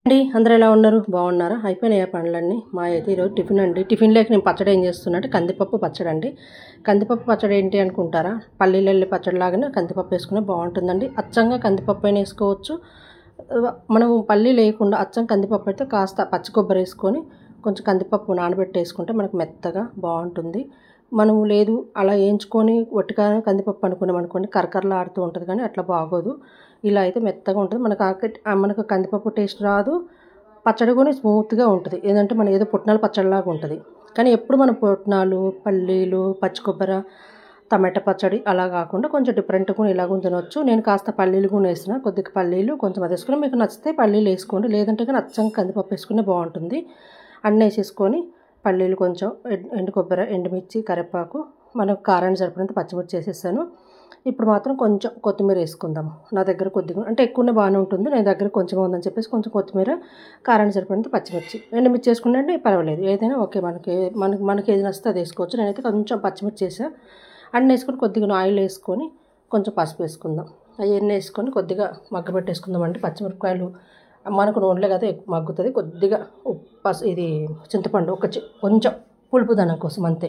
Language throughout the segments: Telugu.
అండి అందరూ ఎలా ఉన్నారు? బాగున్నారా? అయిపోయినాయా పనులన్నీ? మా అయితే ఈరోజు టిఫిన్ అండి. టిఫిన్లోకి నేను పచ్చడి ఏం చేస్తున్నా అంటే కందిపప్పు పచ్చడి అండి. కందిపప్పు పచ్చడి ఏంటి అనుకుంటారా? పల్లీలెల్లి పచ్చడి లాగానే కందిపప్పు వేసుకునే బాగుంటుందండి. అచ్చంగా కందిపప్పు అయినా వేసుకోవచ్చు. మనం పల్లి లేకుండా అచ్చం కందిపప్పు అయితే కాస్త పచ్చి కొబ్బరి వేసుకొని కొంచెం కందిపప్పు నానబెట్టి వేసుకుంటే మనకు మెత్తగా బాగుంటుంది. మనం లేదు అలా వేయించుకొని ఒట్టిగా కందిపప్పు అనుకున్నాం అనుకోండి కరకరలాడుతూ ఉంటుంది, కానీ అట్లా బాగోదు. ఇలా అయితే మెత్తగా ఉంటుంది. మనకు కందిపప్పు టేస్ట్ రాదు, పచ్చడి కూడా స్మూత్గా ఉంటుంది. ఏంటంటే మనం ఏదో పుట్నాలు పచ్చడిలాగా ఉంటుంది. కానీ ఎప్పుడు మనం పుట్నాలు, పల్లీలు, పచ్చి కొబ్బరి, టమాటా పచ్చడి అలా కాకుండా కొంచెం డిఫరెంట్గా కూడా ఇలాగ తినవచ్చు. నేను కాస్త పల్లీలు కూడా వేసిన, కొద్దిగా పల్లీలు కొంచెం అది వేసుకుని, మీకు నచ్చితే పల్లీలు వేసుకోండి, లేదంటే కానీ అచ్చంగా కందిపప్పు వేసుకునే బాగుంటుంది. అన్నీ వేసేసుకొని పల్లీలు కొంచెం ఎండు కొబ్బరి, ఎండుమిర్చి, కరివేపాకు, మనకు కారాన్ని సరిపడినంత పచ్చిమిర్చి వేసేసాను. ఇప్పుడు మాత్రం కొంచెం కొత్తిమీర వేసుకుందాము. నా దగ్గర కొద్దిగా అంటే ఎక్కువనే బాగానే ఉంటుంది, నేను దగ్గర కొంచెం ఉందని చెప్పేసి కొంచెం కొత్తిమీర, కారాన్ని సరిపడినంత పచ్చిమిర్చి, ఎండుమిర్చి వేసుకుంటే పర్వాలేదు, ఏదైనా ఓకే. మనకి ఏది నచ్చితే అది వేసుకోవచ్చు. నేనైతే కొంచెం పచ్చిమిర్చి వేసా. అన్నీ వేసుకొని కొద్దిగా ఆయిల్ వేసుకొని కొంచెం పసుపు వేసుకుందాం. అవన్నీ వేసుకొని కొద్దిగా మగ్గబెట్టేసుకుందాం. అంటే పచ్చిమిరపకాయలు మనకు నూనెలే కదా మగ్గుతుంది. కొద్దిగా ఇది చింతపండు కొంచెం పులుపుదనం కోసం అంతే.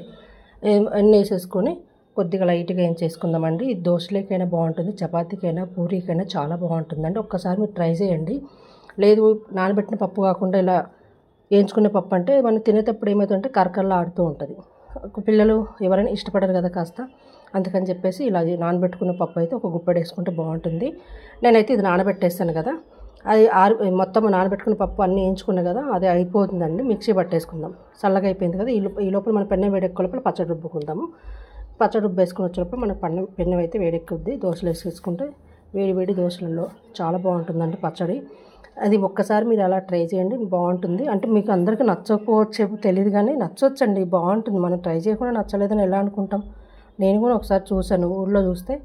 అన్నీ వేసేసుకొని కొద్దిగా లైట్గా ఏం చేసుకుందామండి. ఇది దోశలేకైనా బాగుంటుంది, చపాతీకైనా పూరీకైనా చాలా బాగుంటుందండి. ఒక్కసారి మీరు ట్రై చేయండి. లేదు నానబెట్టిన పప్పు కాకుండా ఇలా వేయించుకునే పప్పు అంటే మనం తినేటప్పుడు ఏమవుతుందంటే కరకరలా ఆడుతూ ఉంటుంది. పిల్లలు ఎవరైనా ఇష్టపడరు కదా కాస్త, అందుకని చెప్పేసి ఇలా నానబెట్టుకున్న పప్పు అయితే ఒక గుప్పెడు వేసుకుంటే బాగుంటుంది. నేనైతే ఇది నానబెట్టేస్తాను కదా, అది మొత్తం నానబెట్టుకున్న పప్పు అన్నీ వేయించుకున్నా కదా, అది అయిపోతుందండి. మిక్సీ పట్టేసుకుందాం. చల్లగా అయిపోయింది కదా, ఈ లోపల మన పెన్నె వేడెక్కే లోపల పచ్చడి రుబ్బుకుందాము. పచ్చడి రుబ్బు వేసుకుని వచ్చేటప్పుడు మన పెన్నె అయితే వేడెక్కుద్ది. దోశలు వేసుకుంటే వేడి దోశలలో చాలా బాగుంటుందండి పచ్చడి. అది ఒక్కసారి మీరు అలా ట్రై చేయండి, బాగుంటుంది. అంటే మీకు అందరికీ నచ్చకపోవచ్చు తెలియదు, కానీ నచ్చొచ్చండి, బాగుంటుంది. మనం ట్రై చేయకుండా నచ్చలేదని ఎలా అనుకుంటాం? నేను కూడా ఒకసారి చూశాను, ఊళ్ళో చూస్తే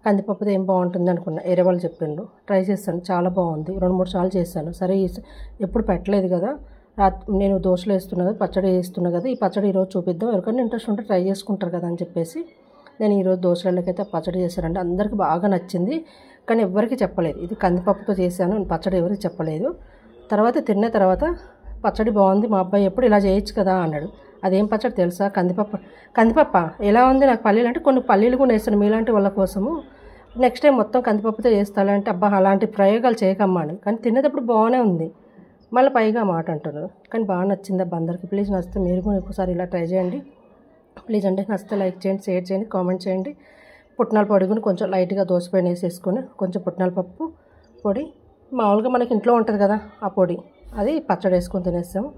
కందిపప్పుతో ఏం బాగుంటుంది అనుకున్నా, వేరే వాళ్ళు చెప్పిండ్రు, ట్రై చేస్తాను, చాలా బాగుంది. 2-3 సార్లు చేశాను. సరే ఎప్పుడు పెట్టలేదు కదా, నేను దోశలు వేస్తున్నా కదా, పచ్చడి వేస్తున్నా కదా, ఈ పచ్చడి ఈరోజు చూపిద్దాం, ఎవరికైనా ఇంట్రెస్ట్ ఉంటే ట్రై చేసుకుంటారు కదా అని చెప్పేసి నేను ఈరోజు దోశలకైతే పచ్చడి చేశానండి. అందరికీ బాగా నచ్చింది, కానీ ఎవరికి చెప్పలేదు. ఇది కందిపప్పుతో చేశాను, పచ్చడి ఎవరికి చెప్పలేదు. తిన్న తర్వాత పచ్చడి బాగుంది, మా అబ్బాయి ఎప్పుడు ఇలా చేయొచ్చు కదా అన్నాడు. అదేం పచ్చడి తెలుసా? కందిపప్ప ఎలా ఉంది? నాకు పల్లీలు అంటే కొన్ని పల్లీలు కూడా వేస్తాను మీలాంటి వాళ్ళ కోసము. నెక్స్ట్ టైం మొత్తం కందిపప్పుతో చేస్తానంటే అబ్బా అలాంటి ప్రయోగాలు చేయకమ్మాను, కానీ తినేటప్పుడు బాగానే ఉంది, మళ్ళీ పైగా మాట అంటున్నారు. కానీ బాగా నచ్చింది అబ్బా అందరికీ. ప్లీజ్ నచ్చితే మీరు కూడా ఒకసారి ఇలా ట్రై చేయండి ప్లీజ్. అంటే నచ్చితే లైక్ చేయండి, షేర్ చేయండి, కామెంట్ చేయండి. పుట్నాల పొడి కూడా కొంచెం లైట్గా దోసపైన వేసేసుకొని కొంచెం పుట్నాల పప్పు పొడి మామూలుగా మనకి ఇంట్లో ఉంటుంది కదా ఆ పొడి, అది పచ్చడి వేసుకొని తినేస్తాము.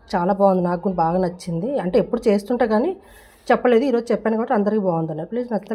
చాలా బాగుంది, నాకు కూడా బాగా నచ్చింది. అంటే ఎప్పుడు చేస్తుంటా కానీ చెప్పలేదు, ఈరోజు చెప్పాను కాబట్టి అందరికీ బాగుందన్నారు. ప్లీజ్ నచ్చితే